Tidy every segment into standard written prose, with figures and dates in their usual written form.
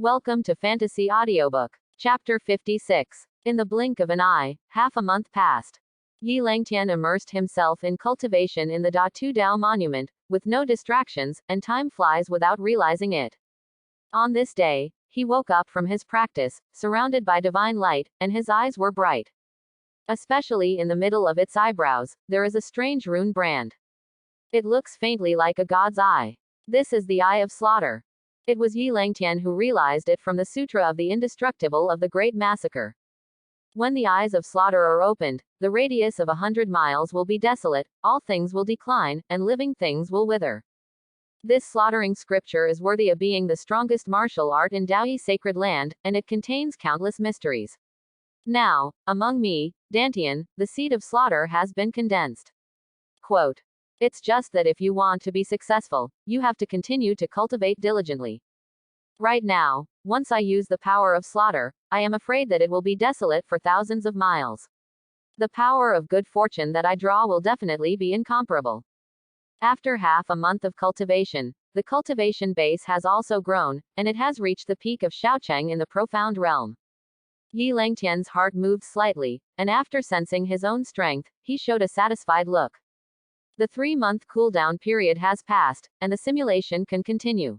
Welcome to Fantasy Audiobook. Chapter 56. In the blink of an eye, half a month passed. Yi Langtian immersed himself in cultivation in the Da Tu Dao monument, with no distractions, and time flies without realizing it. On this day, he woke up from his practice, surrounded by divine light, and his eyes were bright. Especially in the middle of its eyebrows, there is a strange rune brand. It looks faintly like a god's eye. This is the Eye of Slaughter. It was Yi Langtian who realized it from the Sutra of the Indestructible of the Great Massacre. When the eyes of slaughter are opened, the radius of 100 miles will be desolate, all things will decline, and living things will wither. This slaughtering scripture is worthy of being the strongest martial art in Daoyi sacred land, and it contains countless mysteries. Now, among me, Dantian, the seed of slaughter has been condensed. Quote. It's just that if you want to be successful, you have to continue to cultivate diligently. Right now, once I use the power of slaughter, I am afraid that it will be desolate for thousands of miles. The power of good fortune that I draw will definitely be incomparable. After half a month of cultivation, the cultivation base has also grown, and it has reached the peak of Shaocheng in the profound realm. Yi Langtian's heart moved slightly, and after sensing his own strength, he showed a satisfied look. The 3-month cooldown period has passed, and the simulation can continue.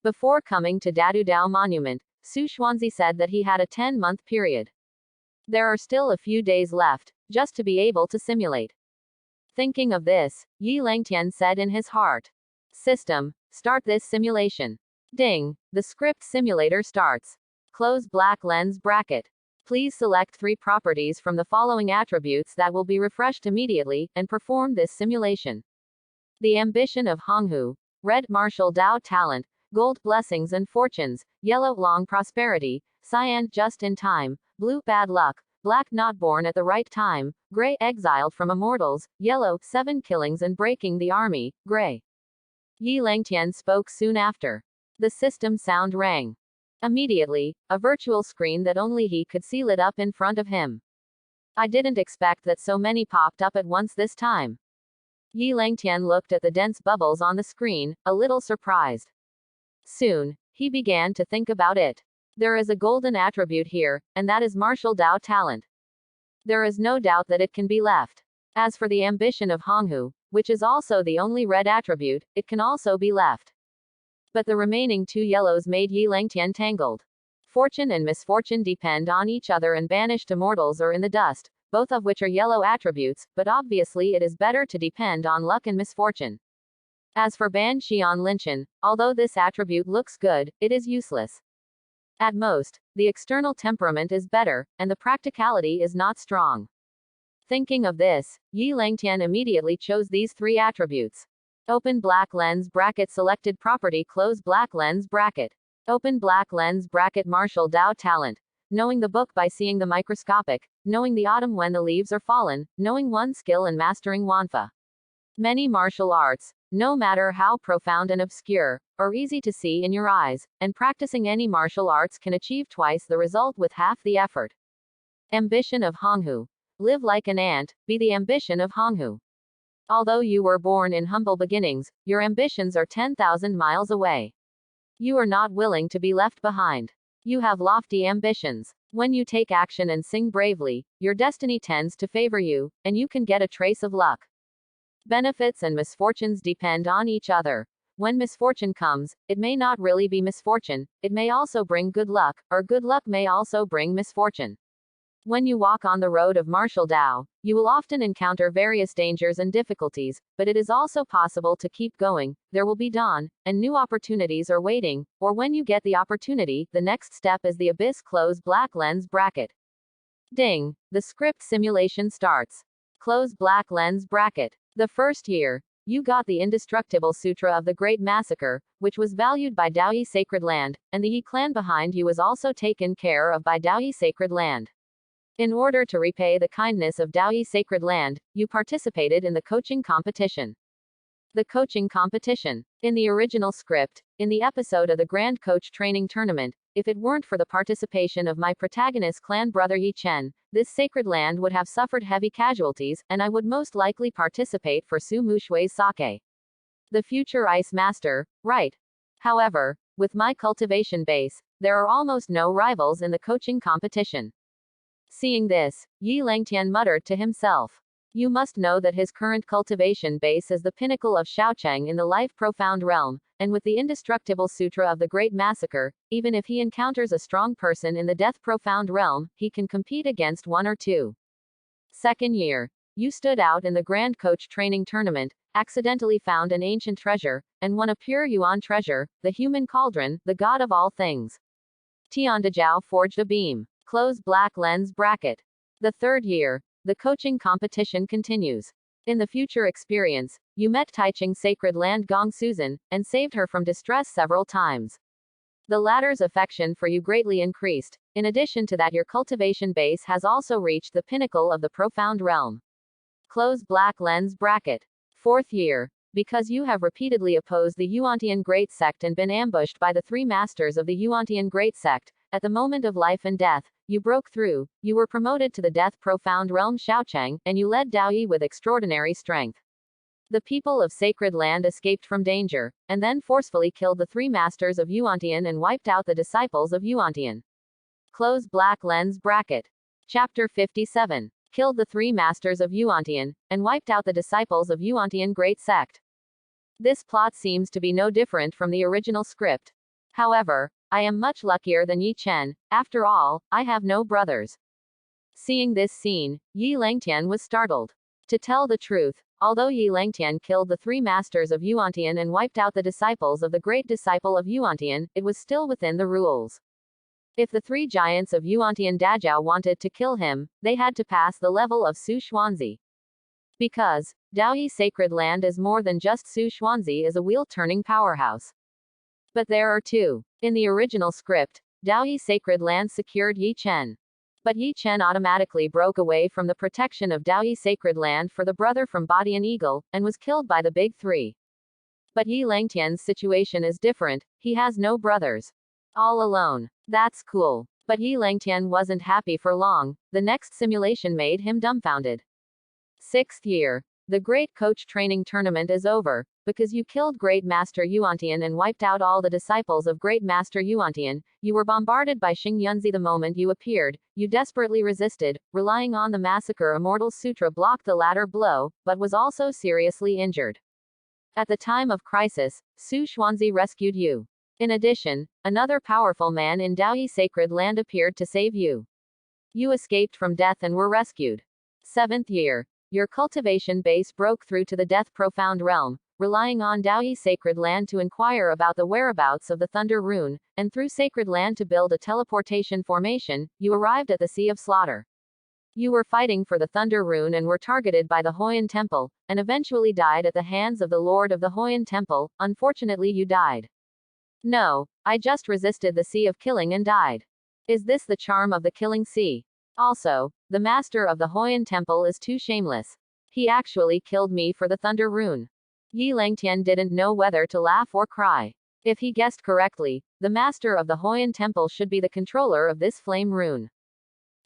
Before coming to Dadu Dao Monument, Su Xuanzi said that he had a 10-month period. There are still a few days left, just to be able to simulate. Thinking of this, Yi Langtian said in his heart. System, start this simulation. Ding, the script simulator starts. Close black lens bracket. Please select 3 properties from the following attributes that will be refreshed immediately, and perform this simulation. The ambition of Honghu. Red martial Dao talent, gold blessings and fortunes, yellow long prosperity, cyan just in time, blue bad luck, black not born at the right time, gray exiled from immortals, yellow 7 killings and breaking the army, gray. Yi Langtian spoke soon after. The system sound rang. Immediately, a virtual screen that only he could see lit up in front of him. I didn't expect that so many popped up at once this time. Yi Langtian looked at the dense bubbles on the screen, a little surprised. Soon, he began to think about it. There is a golden attribute here, and that is martial Dao talent. There is no doubt that it can be left. As for the ambition of Honghu, which is also the only red attribute, it can also be left. But the remaining 2 yellows made Yi Langtian tangled. Fortune and misfortune depend on each other, and banished immortals are in the dust, both of which are yellow attributes, but obviously it is better to depend on luck and misfortune. As for Ban Xian Linshan, although this attribute looks good, it is useless. At most, the external temperament is better, and the practicality is not strong. Thinking of this, Yi Langtian immediately chose these 3 attributes. Open black lens bracket selected property close black lens bracket. Open black lens bracket martial Dao talent. Knowing the book by seeing the microscopic, knowing the autumn when the leaves are fallen, knowing one skill and mastering Wanfa. Many martial arts, no matter how profound and obscure, are easy to see in your eyes, and practicing any martial arts can achieve twice the result with half the effort. Ambition of Honghu. Live like an ant, be the ambition of Honghu. Although you were born in humble beginnings, your ambitions are 10,000 miles away. You are not willing to be left behind. You have lofty ambitions. When you take action and sing bravely, your destiny tends to favor you, and you can get a trace of luck. Benefits and misfortunes depend on each other. When misfortune comes, it may not really be misfortune, it may also bring good luck, or good luck may also bring misfortune. When you walk on the road of martial Dao, you will often encounter various dangers and difficulties, but it is also possible to keep going. There will be dawn, and new opportunities are waiting, or when you get the opportunity, the next step is the abyss close black lens bracket. Ding, the script simulation starts. Close black lens bracket. The first year, you got the Indestructible Sutra of the Great Massacre, which was valued by Daoyi sacred land, and the Yi clan behind you was also taken care of by Daoyi sacred land. In order to repay the kindness of Daoyi sacred land, you participated in the coaching competition. The coaching competition. In the original script, in the episode of the Grand Coach Training Tournament, if it weren't for the participation of my protagonist clan brother Yi Chen, this sacred land would have suffered heavy casualties, and I would most likely participate for Su Mushui's sake. The future ice master, right? However, with my cultivation base, there are almost no rivals in the coaching competition. Seeing this, Yi Langtian muttered to himself. You must know that his current cultivation base is the pinnacle of Xiaocheng in the life profound realm, and with the indestructible sutra of the Great Massacre, even if he encounters a strong person in the death profound realm, he can compete against one or two. Second year. You stood out in the Grand Coach Training Tournament, accidentally found an ancient treasure, and won a pure yuan treasure, the human cauldron, the god of all things. Tiandajiao forged a beam. Close black lens bracket. The third year. The coaching competition continues. In the future experience, you met Taiching Sacred Land Gong Susan, and saved her from distress several times. The latter's affection for you greatly increased. In addition to that, your cultivation base has also reached the pinnacle of the profound realm. Close black lens bracket. Fourth year. Because you have repeatedly opposed the Yuantian Great Sect and been ambushed by the three masters of the Yuantian Great Sect, at the moment of life and death, you broke through, you were promoted to the death profound realm Xiaocheng, and you led Daoyi with extraordinary strength. The people of Sacred Land escaped from danger, and then forcefully killed the three masters of Yuantian and wiped out the disciples of Yuantian. Close black lens bracket. Chapter 57. Killed the three masters of Yuantian, and wiped out the disciples of Yuantian Great Sect. This plot seems to be no different from the original script. However, I am much luckier than Yi Chen, after all, I have no brothers. Seeing this scene, Yi Langtian was startled. To tell the truth, although Yi Langtian killed the three masters of Yuantian and wiped out the disciples of the great disciple of Yuantian, it was still within the rules. If the three giants of Yuantian Dajiao wanted to kill him, they had to pass the level of Su Xuanzi. Because, Daoyi Sacred Land is more than just Su Xuanzi is a wheel-turning powerhouse. But there are two. In the original script, Daoyi Sacred Land secured Yi Chen. But Yi Chen automatically broke away from the protection of Daoyi Sacred Land for the brother from Bodian Eagle, and was killed by the Big Three. But Yi Langtian's situation is different, he has no brothers. All alone. That's cool. But Yi Langtian wasn't happy for long, the next simulation made him dumbfounded. Sixth year. The Great Coach Training Tournament is over, because you killed Great Master Yuantian and wiped out all the disciples of Great Master Yuantian, you were bombarded by Xing Yunzi the moment you appeared, you desperately resisted, relying on the Massacre Immortal Sutra blocked the latter blow, but was also seriously injured. At the time of crisis, Su Xuanzi rescued you. In addition, another powerful man in Daoyi Sacred Land appeared to save you. You escaped from death and were rescued. Seventh year. Your cultivation base broke through to the death profound realm, relying on Daoyi Sacred Land to inquire about the whereabouts of the Thunder Rune, and through Sacred Land to build a teleportation formation, you arrived at the Sea of Slaughter. You were fighting for the Thunder Rune and were targeted by the Hoyan Temple, and eventually died at the hands of the Lord of the Hoyan Temple. Unfortunately, you died. No, I just resisted the sea of killing and died. Is this the charm of the killing sea? Also, the master of the Hoyan Temple is too shameless. He actually killed me for the Thunder Rune. Yi Langtian didn't know whether to laugh or cry. If he guessed correctly, the master of the Hoyan Temple should be the controller of this flame rune.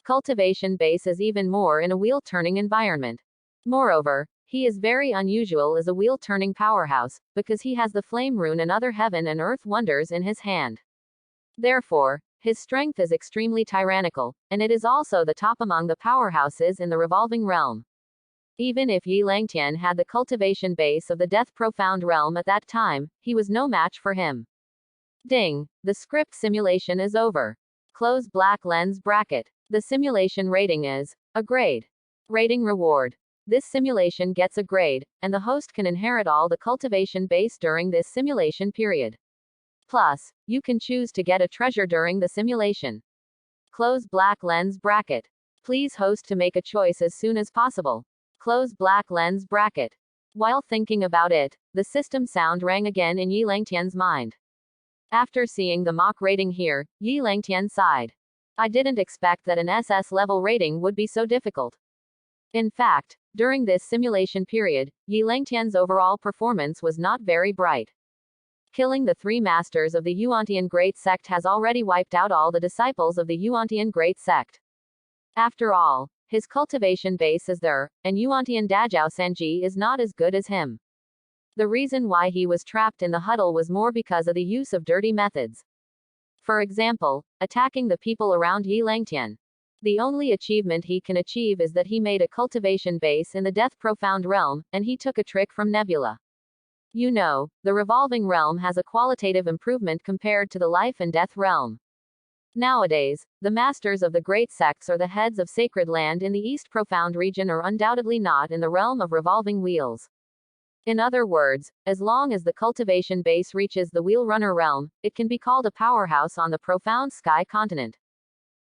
Cultivation base is even more in a wheel-turning environment. Moreover, he is very unusual as a wheel-turning powerhouse, because he has the flame rune and other heaven and earth wonders in his hand. Therefore, his strength is extremely tyrannical, and it is also the top among the powerhouses in the revolving realm. Even if Yi Langtian had the cultivation base of the death profound realm at that time, he was no match for him. Ding! The script simulation is over. Close black lens bracket. The simulation rating is a grade. Rating reward. This simulation gets a grade, and the host can inherit all the cultivation base during this simulation period. Plus, you can choose to get a treasure during the simulation. Close black lens bracket. Please host to make a choice as soon as possible. Close black lens bracket. While thinking about it, the system sound rang again in Yi Langtian's mind. After seeing the mock rating here, Yi Langtian sighed. I didn't expect that an SS level rating would be so difficult. In fact, during this simulation period, Yi Langtian's overall performance was not very bright. Killing the three masters of the Yuantian Great Sect has already wiped out all the disciples of the Yuantian Great Sect. After all, his cultivation base is there, and Yuantian Dajiao Sanji is not as good as him. The reason why he was trapped in the huddle was more because of the use of dirty methods. For example, attacking the people around Yi Langtian. The only achievement he can achieve is that he made a cultivation base in the Death Profound realm, and he took a trick from Nebula. You know, the revolving realm has a qualitative improvement compared to the life and death realm. Nowadays, the masters of the great sects or the heads of sacred land in the East Profound region are undoubtedly not in the realm of revolving wheels. In other words, as long as the cultivation base reaches the wheel runner realm, it can be called a powerhouse on the profound sky continent.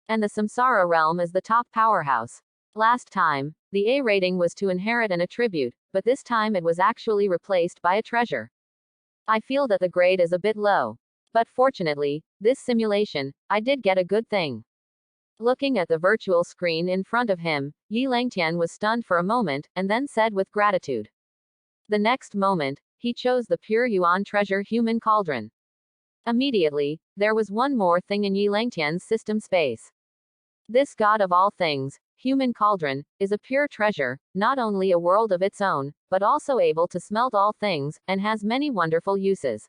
And the Samsara realm is the top powerhouse. Last time, the A rating was to inherit an attribute, but this time it was actually replaced by a treasure. I feel that the grade is a bit low. But fortunately, this simulation, I did get a good thing. Looking at the virtual screen in front of him, Yi Langtian was stunned for a moment, and then said with gratitude. The next moment, he chose the pure yuan treasure human cauldron. Immediately, there was one more thing in Yi Langtian's system space. This god of all things, human cauldron, is a pure treasure, not only a world of its own, but also able to smelt all things, and has many wonderful uses.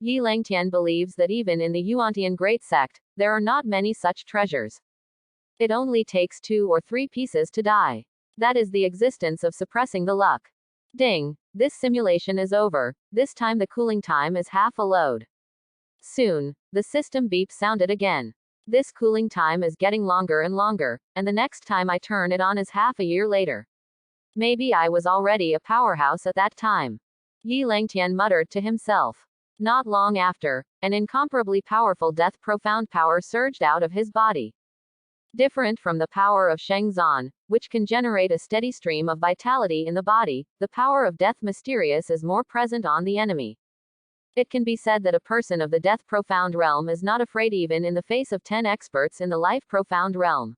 Yi Langtian believes that even in the Yuantian great sect, there are not many such treasures. It only takes 2 or 3 pieces to die. That is the existence of suppressing the luck. Ding! This simulation is over, this time the cooling time is half a load. Soon, the system beep sounded again. This cooling time is getting longer and longer, and the next time I turn it on is half a year later. Maybe I was already a powerhouse at that time. Yi Langtian muttered to himself. Not long after, an incomparably powerful death profound power surged out of his body. Different from the power of Sheng Zan, which can generate a steady stream of vitality in the body, the power of death mysterious is more present on the enemy. It can be said that a person of the death profound realm is not afraid even in the face of 10 experts in the life profound realm.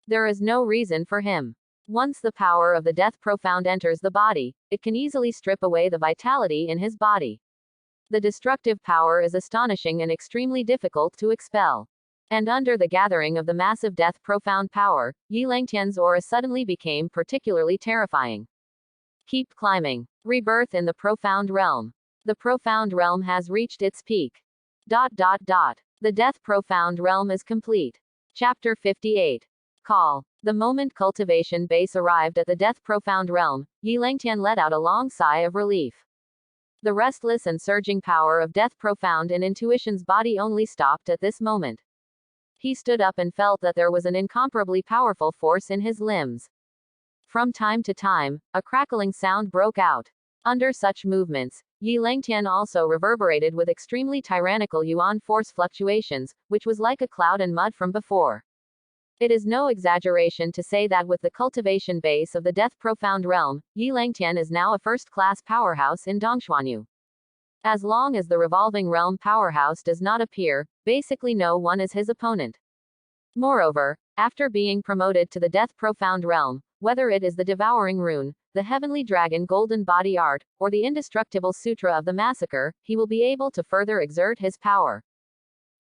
There is no reason for him. Once the power of the death profound enters the body, it can easily strip away the vitality in his body. The destructive power is astonishing and extremely difficult to expel. And under the gathering of the massive death profound power, Yi Langtian's aura suddenly became particularly terrifying. Keep climbing. Rebirth in the profound realm. The profound realm has reached its peak. The death profound realm is complete. Chapter 58. Call. The moment cultivation base arrived at the death profound realm, Yi Langtian let out a long sigh of relief. The restless and surging power of death profound in intuition's body only stopped at this moment. He stood up and felt that there was an incomparably powerful force in his limbs. From time to time, a crackling sound broke out. Under such movements, Yi Langtian also reverberated with extremely tyrannical yuan force fluctuations, which was like a cloud and mud from before. It is no exaggeration to say that with the cultivation base of the death profound realm, Yi Langtian is now a first-class powerhouse in Dongshuanyu. As long as the revolving realm powerhouse does not appear, basically no one is his opponent. Moreover, after being promoted to the death profound realm, whether it is the devouring rune, the heavenly dragon golden body art, or the indestructible sutra of the massacre, he will be able to further exert his power.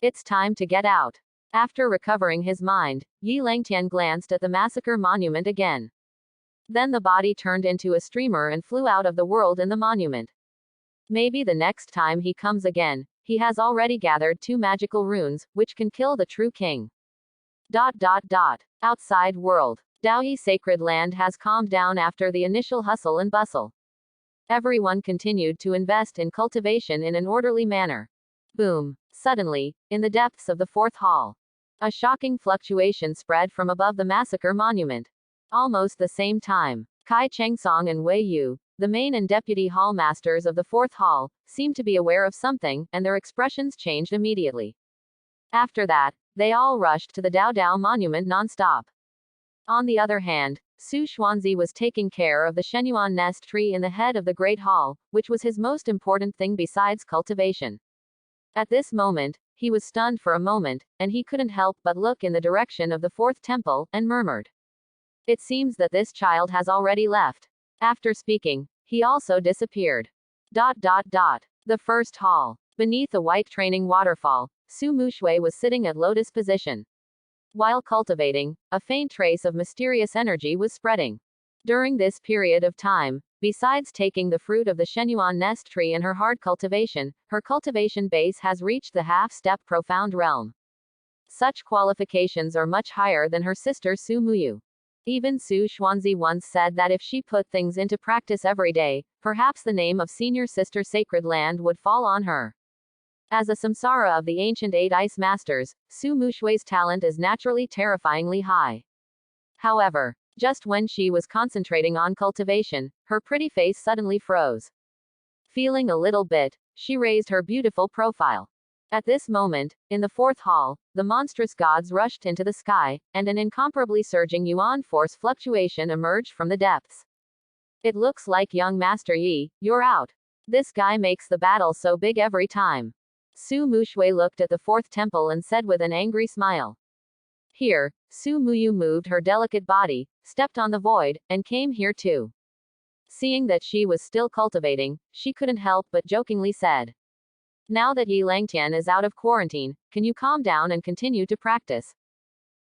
It's time to get out. After recovering his mind, Yi Langtian glanced at the massacre monument again. Then the body turned into a streamer and flew out of the world in the monument. Maybe the next time he comes again, he has already gathered 2 magical runes, which can kill the true king. Outside world. Daoyi sacred land has calmed down after the initial hustle and bustle. Everyone continued to invest in cultivation in an orderly manner. Boom. Suddenly, in the depths of the 4th hall, a shocking fluctuation spread from above the massacre monument. Almost the same time, Kai Chengsong and Wei Yu, the main and deputy hall masters of the 4th hall, seemed to be aware of something, and their expressions changed immediately. After that, they all rushed to the Dao Dao monument non-stop. On the other hand, Su Xuanzi was taking care of the Shenyuan nest tree in the head of the Great Hall, which was his most important thing besides cultivation. At this moment, he was stunned for a moment, and he couldn't help but look in the direction of the 4th temple, and murmured. It seems that this child has already left. After speaking, he also disappeared. The 1st hall. Beneath a white training waterfall, Su Mushui was sitting at lotus position. While cultivating, a faint trace of mysterious energy was spreading. During this period of time, besides taking the fruit of the Shenyuan nest tree in her hard cultivation, her cultivation base has reached the half-step profound realm. Such qualifications are much higher than her sister Su Muyu. Even Su Xuanzi once said that if she put things into practice every day, perhaps the name of senior sister Sacred Land would fall on her. As a samsara of the ancient 8 ice masters, Su Mushui's talent is naturally terrifyingly high. However, just when she was concentrating on cultivation, her pretty face suddenly froze. Feeling a little bit, she raised her beautiful profile. At this moment, in the fourth hall, the monstrous gods rushed into the sky, and an incomparably surging yuan force fluctuation emerged from the depths. It looks like young Master Yi, you're out. This guy makes the battle so big every time. Su Mushui looked at the fourth temple and said with an angry smile. Here, Su Muyu moved her delicate body, stepped on the void, and came here too. Seeing that she was still cultivating, she couldn't help but jokingly said. Now that Yi Langtian is out of quarantine, can you calm down and continue to practice?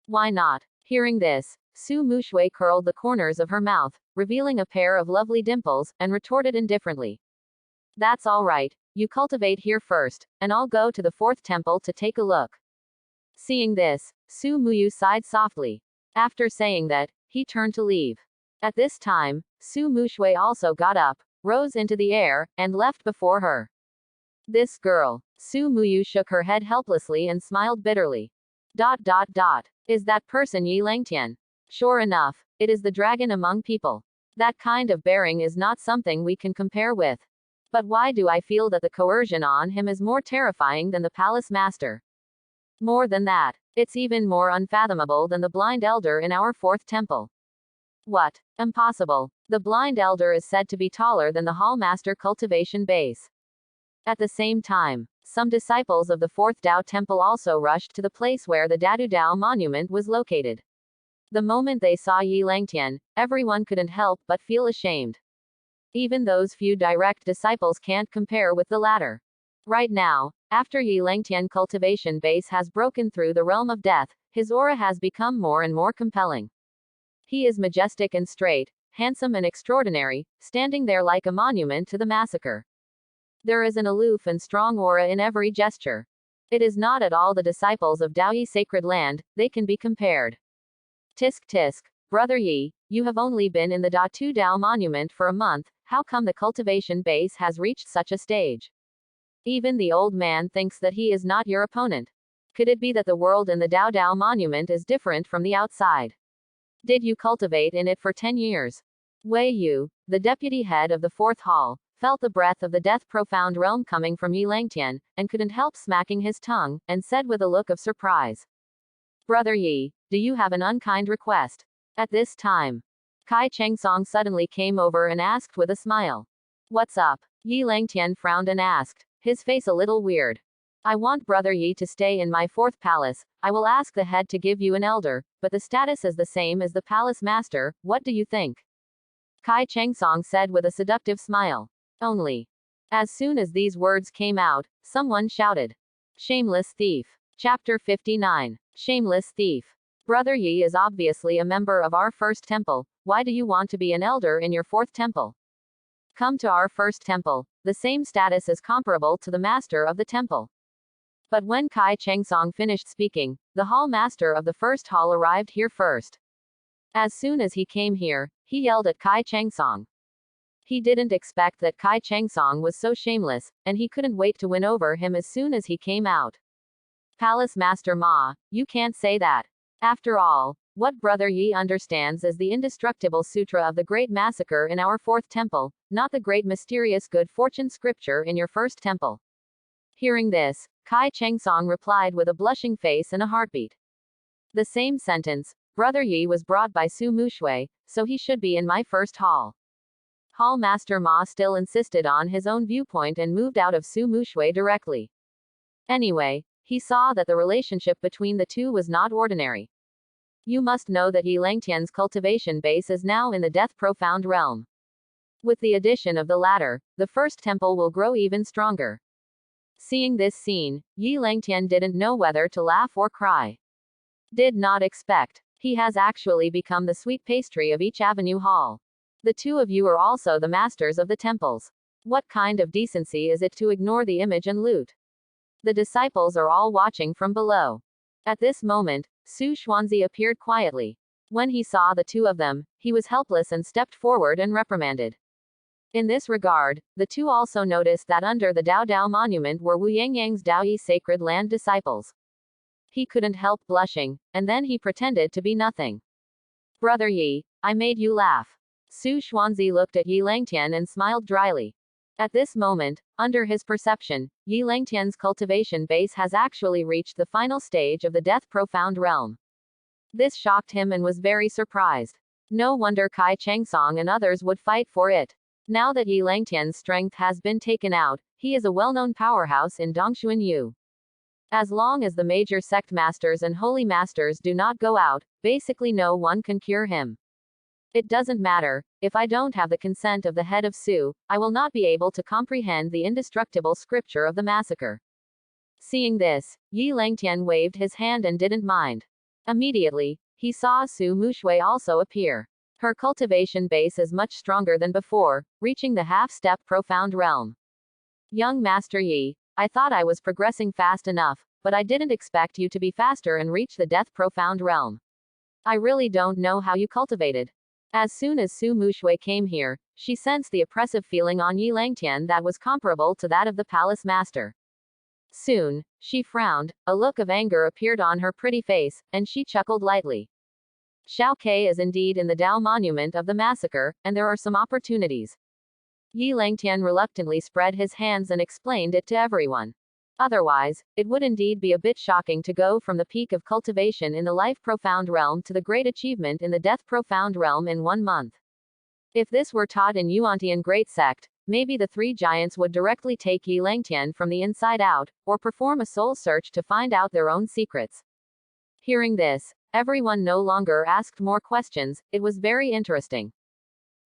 Why not? Hearing this, Su Mushui curled the corners of her mouth, revealing a pair of lovely dimples, and retorted indifferently. That's all right, you cultivate here first, and I'll go to the fourth temple to take a look. Seeing this, Su Muyu sighed softly. After saying that, he turned to leave. At this time, Su Mushui also got up, rose into the air, and left before her. This girl. Su Muyu shook her head helplessly and smiled bitterly. Is that person Yi Langtian? Sure enough, it is the dragon among people. That kind of bearing is not something we can compare with. But why do I feel that the coercion on him is more terrifying than the palace master? More than that, it's even more unfathomable than the blind elder in our fourth temple. What? Impossible. The blind elder is said to be taller than the hall master cultivation base. At the same time, some disciples of the fourth Dao temple also rushed to the place where the Dadu Dao monument was located. The moment they saw Yi Langtian, everyone couldn't help but feel ashamed. Even those few direct disciples can't compare with the latter. Right now, after Yi Langtian cultivation base has broken through the realm of death, his aura has become more and more compelling. He is majestic and straight, handsome and extraordinary, standing there like a monument to the massacre. There is an aloof and strong aura in every gesture. It is not at all the disciples of Daoyi Sacred Land, they can be compared. Tisk tisk, Brother Yi, you have only been in the Datu Dao monument for a month, how come the cultivation base has reached such a stage? Even the old man thinks that he is not your opponent. Could it be that the world in the Dao Dao monument is different from the outside? Did you cultivate in it for 10 years? Wei Yu, the deputy head of the fourth hall, felt the breath of the death profound realm coming from Yi Langtian, and couldn't help smacking his tongue, and said with a look of surprise. Brother Yi, do you have an unkind request? At this time, Kai Chengsong suddenly came over and asked with a smile. What's up? Yi Langtian frowned and asked, his face a little weird. I want Brother Yi to stay in my fourth palace. I will ask the head to give you an elder, but the status is the same as the palace master, what do you think? Kai Chengsong said with a seductive smile. Only. As soon as these words came out, someone shouted. Shameless thief. Chapter 59. Shameless thief. Brother Yi is obviously a member of our first temple, why do you want to be an elder in your fourth temple? Come to our first temple, the same status is comparable to the master of the temple. But when Kai Chengsong finished speaking, the hall master of the first hall arrived here first. As soon as he came here, he yelled at Kai Chengsong. He didn't expect that Kai Chengsong was so shameless, and he couldn't wait to win over him as soon as he came out. Palace Master Ma, you can't say that. After all, what Brother Yi understands is the indestructible sutra of the great massacre in our fourth temple, not the great mysterious good fortune scripture in your first temple. Hearing this, Kai Chengsong replied with a blushing face and a heartbeat. The same sentence, Brother Yi was brought by Su Mushui, so he should be in my first hall. Hall Master Ma still insisted on his own viewpoint and moved out of Su Mushui directly. Anyway, he saw that the relationship between the two was not ordinary. You must know that Yi Langtian's cultivation base is now in the death profound realm. With the addition of the latter, the first temple will grow even stronger. Seeing this scene, Yi Langtian didn't know whether to laugh or cry. Did not expect. He has actually become the sweet pastry of each avenue hall. The two of you are also the masters of the temples. What kind of decency is it to ignore the image and loot? The disciples are all watching from below. At this moment, Su Xuanzi appeared quietly. When he saw the two of them, he was helpless and stepped forward and reprimanded. In this regard, the two also noticed that under the Dao Dao monument were Wu Yangyang's Daoyi sacred land disciples. He couldn't help blushing, and then he pretended to be nothing. Brother Yi, I made you laugh. Su Xuanzi looked at Yi Langtian and smiled dryly. At this moment, under his perception, Yi Langtian's cultivation base has actually reached the final stage of the Death Profound realm. This shocked him and was very surprised. No wonder Kai Changsong and others would fight for it. Now that Yi Langtian's strength has been taken out, he is a well-known powerhouse in Dongshuan Yu. As long as the major sect masters and holy masters do not go out, basically no one can cure him. It doesn't matter, if I don't have the consent of the head of Su, I will not be able to comprehend the indestructible scripture of the massacre. Seeing this, Yi Langtian waved his hand and didn't mind. Immediately, he saw Su Mushui also appear. Her cultivation base is much stronger than before, reaching the half-step profound realm. Young Master Yi, I thought I was progressing fast enough, but I didn't expect you to be faster and reach the death profound realm. I really don't know how you cultivated. As soon as Su Mushui came here, she sensed the oppressive feeling on Yi Langtian that was comparable to that of the palace master. Soon, she frowned, a look of anger appeared on her pretty face, and she chuckled lightly. Xiao Ke is indeed in the Dao monument of the massacre, and there are some opportunities. Yi Langtian reluctantly spread his hands and explained it to everyone. Otherwise, it would indeed be a bit shocking to go from the peak of cultivation in the life profound realm to the great achievement in the death profound realm in 1 month. If this were taught in Yuantian Great Sect, maybe the three giants would directly take Yi Langtian from the inside out, or perform a soul search to find out their own secrets. Hearing this, everyone no longer asked more questions, it was very interesting.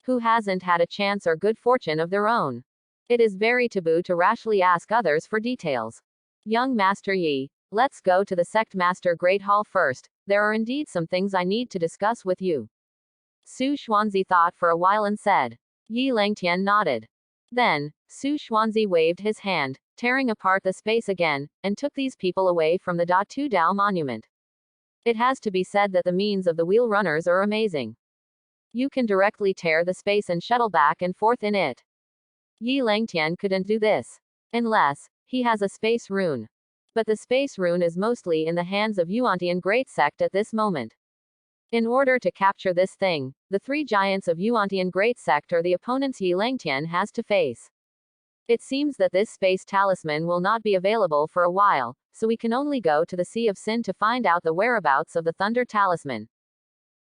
Who hasn't had a chance or good fortune of their own? It is very taboo to rashly ask others for details. Young Master Yi, let's go to the Sect Master Great Hall first, there are indeed some things I need to discuss with you. Su Xuanzi thought for a while and said. Yi Langtian nodded. Then, Su Xuanzi waved his hand, tearing apart the space again, and took these people away from the Datu Dao monument. It has to be said that the means of the wheel runners are amazing. You can directly tear the space and shuttle back and forth in it. Yi Langtian couldn't do this. Unless, he has a space rune. But the space rune is mostly in the hands of Yuantian Great Sect at this moment. In order to capture this thing, the three giants of Yuantian Great Sect are the opponents Yi Langtian has to face. It seems that this space talisman will not be available for a while, so we can only go to the Sea of Sin to find out the whereabouts of the Thunder Talisman.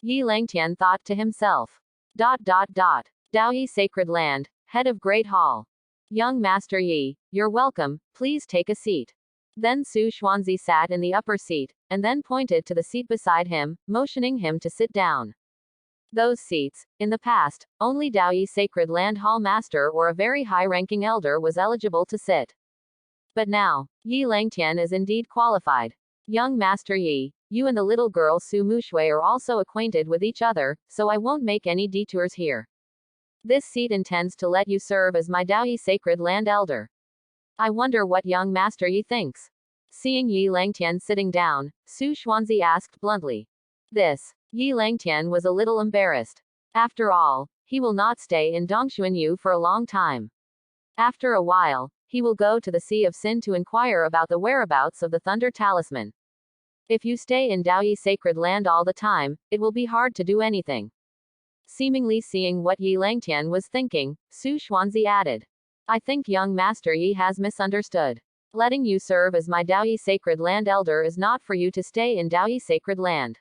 Yi Langtian thought to himself. Daoyi Sacred Land, Head of Great Hall. Young Master Yi, you're welcome, please take a seat. Then Su Xuanzi sat in the upper seat, and then pointed to the seat beside him, motioning him to sit down. Those seats, in the past, only Daoyi Sacred Land Hall Master or a very high-ranking elder was eligible to sit. But now, Yi Langtian is indeed qualified. Young Master Yi, you and the little girl Su Mushui are also acquainted with each other, so I won't make any detours here. This seat intends to let you serve as my Daoyi Sacred Land Elder. I wonder what young Master Yi thinks. Seeing Yi Langtian sitting down, Su Xuanzi asked bluntly. Yi Langtian was a little embarrassed. After all, he will not stay in Dongshuan Yu for a long time. After a while, he will go to the Sea of Sin to inquire about the whereabouts of the Thunder Talisman. If you stay in Daoyi Sacred Land all the time, it will be hard to do anything. Seemingly seeing what Yi Langtian was thinking, Su Xuanzi added. I think young Master Yi has misunderstood. Letting you serve as my Daoyi Sacred Land Elder is not for you to stay in Daoyi Sacred Land.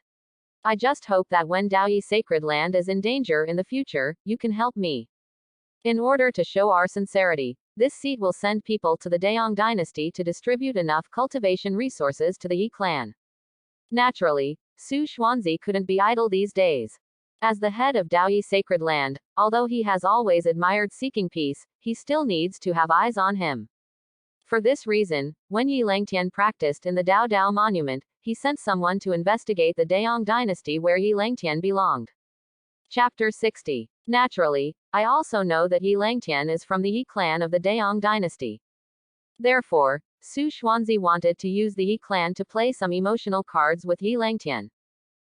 I just hope that when Daoyi Sacred Land is in danger in the future, you can help me. In order to show our sincerity, this seat will send people to the Daong dynasty to distribute enough cultivation resources to the Yi clan. Naturally, Su Xuanzi couldn't be idle these days. As the head of Daoyi Sacred Land, although he has always admired seeking peace, he still needs to have eyes on him. For this reason, when Yi Langtian practiced in the Dao Dao monument, he sent someone to investigate the Daong dynasty where Yi Langtian belonged. Chapter 60. Naturally, I also know that Yi Langtian is from the Yi clan of the Daong dynasty. Therefore, Su Xuanzi wanted to use the Yi clan to play some emotional cards with Yi Langtian.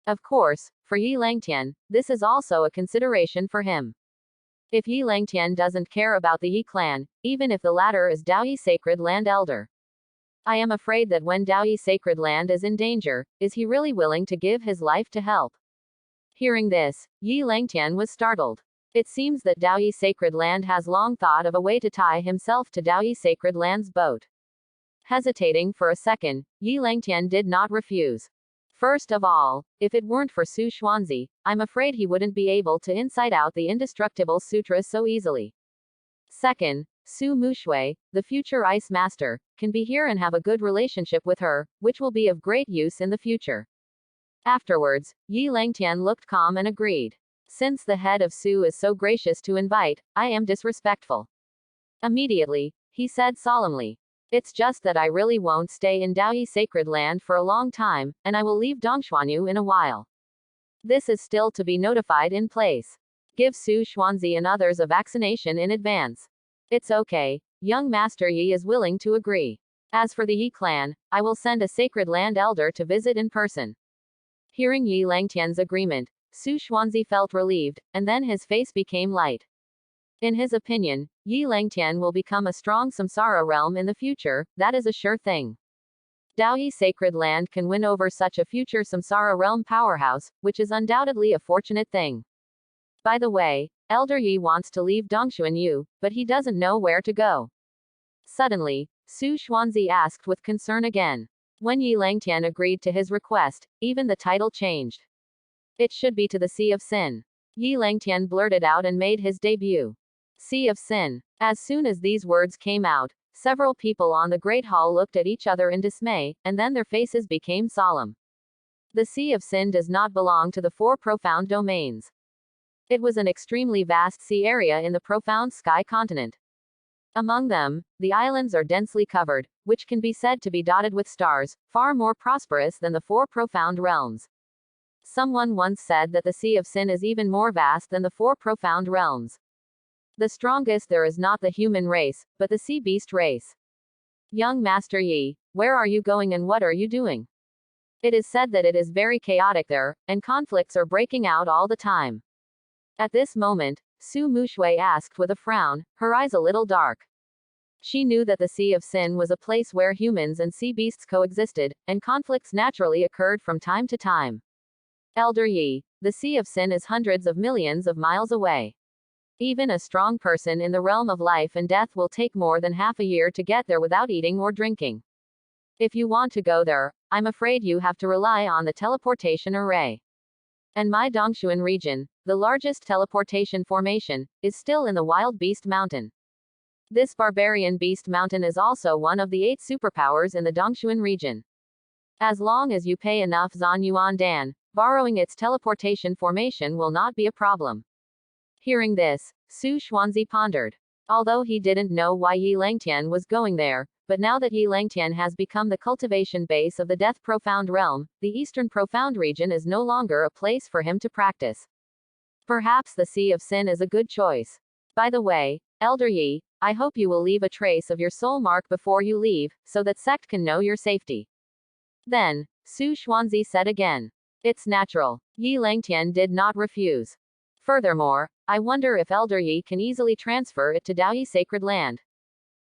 Of course, for Yi Langtian, this is also a consideration for him. If Yi Langtian doesn't care about the Yi clan, even if the latter is Daoyi Sacred Land Elder, I am afraid that when Daoyi Sacred Land is in danger, is he really willing to give his life to help? Hearing this, Yi Langtian was startled. It seems that Daoyi Sacred Land has long thought of a way to tie himself to Daoyi Sacred Land's boat. Hesitating for a second, Yi Langtian did not refuse. First of all, if it weren't for Su Xuanzi, I'm afraid he wouldn't be able to incite out the indestructible sutras so easily. Second, Su Mushui, the future ice master, can be here and have a good relationship with her, which will be of great use in the future. Afterwards, Yi Langtian looked calm and agreed. Since the head of Su is so gracious to invite, I am disrespectful. Immediately, he said solemnly. It's just that I really won't stay in Daoyi Sacred Land for a long time, and I will leave Dongshuanyu in a while. This is still to be notified in place. Give Su Xuanzi and others a vaccination in advance. It's okay, young Master Yi is willing to agree. As for the Yi clan, I will send a Sacred Land Elder to visit in person. Hearing Yi Langtian's agreement, Su Xuanzi felt relieved, and then his face became light. In his opinion, Yi Langtian will become a strong samsara realm in the future, that is a sure thing. Daoyi Sacred Land can win over such a future samsara realm powerhouse, which is undoubtedly a fortunate thing. By the way, Elder Yi wants to leave Dongshuanyu, but he doesn't know where to go. Suddenly, Su Xuanzi asked with concern again. When Yi Langtian agreed to his request, even the title changed. It should be to the Sea of Sin. Yi Langtian blurted out and made his debut. Sea of Sin. As soon as these words came out, several people on the Great Hall looked at each other in dismay, and then their faces became solemn. The Sea of Sin does not belong to the four profound domains. It was an extremely vast sea area in the profound sky continent. Among them, the islands are densely covered, which can be said to be dotted with stars, far more prosperous than the four profound realms. Someone once said that the Sea of Sin is even more vast than the four profound realms. The strongest there is not the human race, but the sea beast race. Young Master Yi, where are you going and what are you doing? It is said that it is very chaotic there, and conflicts are breaking out all the time. At this moment, Su Mushui asked with a frown, her eyes a little dark. She knew that the Sea of Sin was a place where humans and sea beasts coexisted, and conflicts naturally occurred from time to time. Elder Yi, the Sea of Sin is hundreds of millions of miles away. Even a strong person in the realm of life and death will take more than half a year to get there without eating or drinking. If you want to go there, I'm afraid you have to rely on the teleportation array. And my Dongshuan region, the largest teleportation formation, is still in the Wild Beast Mountain. This barbarian beast mountain is also one of the 8 superpowers in the Dongshuan region. As long as you pay enough Zan Yuan Dan, borrowing its teleportation formation will not be a problem. Hearing this, Su Xuanzi pondered. Although he didn't know why Yi Langtian was going there, but now that Yi Langtian has become the cultivation base of the Death Profound realm, the Eastern Profound region is no longer a place for him to practice. Perhaps the Sea of Sin is a good choice. By the way, Elder Yi, I hope you will leave a trace of your soul mark before you leave, so that sect can know your safety. Then, Su Xuanzi said again. It's natural. Yi Langtian did not refuse. Furthermore, I wonder if Elder Yi can easily transfer it to Daoyi Sacred Land.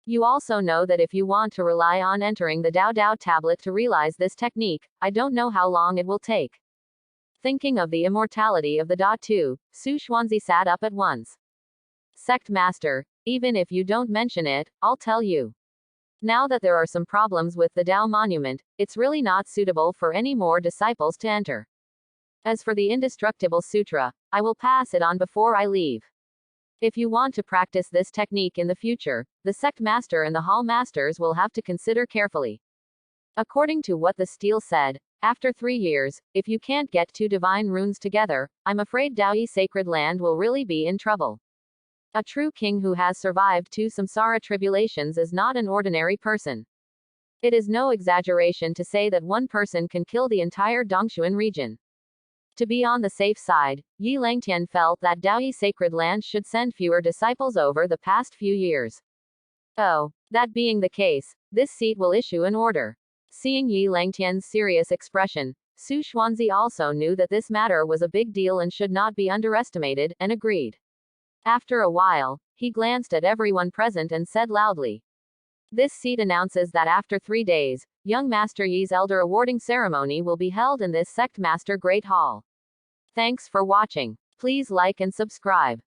You also know that if you want to rely on entering the Dao Dao tablet to realize this technique, I don't know how long it will take. Thinking of the immortality of the Da Tu, Su Xuanzi sat up at once. Sect Master, even if you don't mention it, I'll tell you. Now that there are some problems with the Dao Monument, it's really not suitable for any more disciples to enter. As for the Indestructible Sutra, I will pass it on before I leave. If you want to practice this technique in the future, the sect master and the hall masters will have to consider carefully. According to what the stele said, after 3 years, if you can't get 2 divine runes together, I'm afraid Daoyi Sacred Land will really be in trouble. A true king who has survived 2 samsara tribulations is not an ordinary person. It is no exaggeration to say that one person can kill the entire Dongshuan region. To be on the safe side, Yi Langtian felt that Daoyi sacred lands should send fewer disciples over the past few years. Oh, that being the case, this seat will issue an order. Seeing Yi Langtian's serious expression, Su Xuanzi also knew that this matter was a big deal and should not be underestimated, and agreed. After a while, he glanced at everyone present and said loudly, "This seat announces that after 3 days, young Master Yi's elder awarding ceremony will be held in this Sect Master Great Hall." Thanks for watching. Please like and subscribe.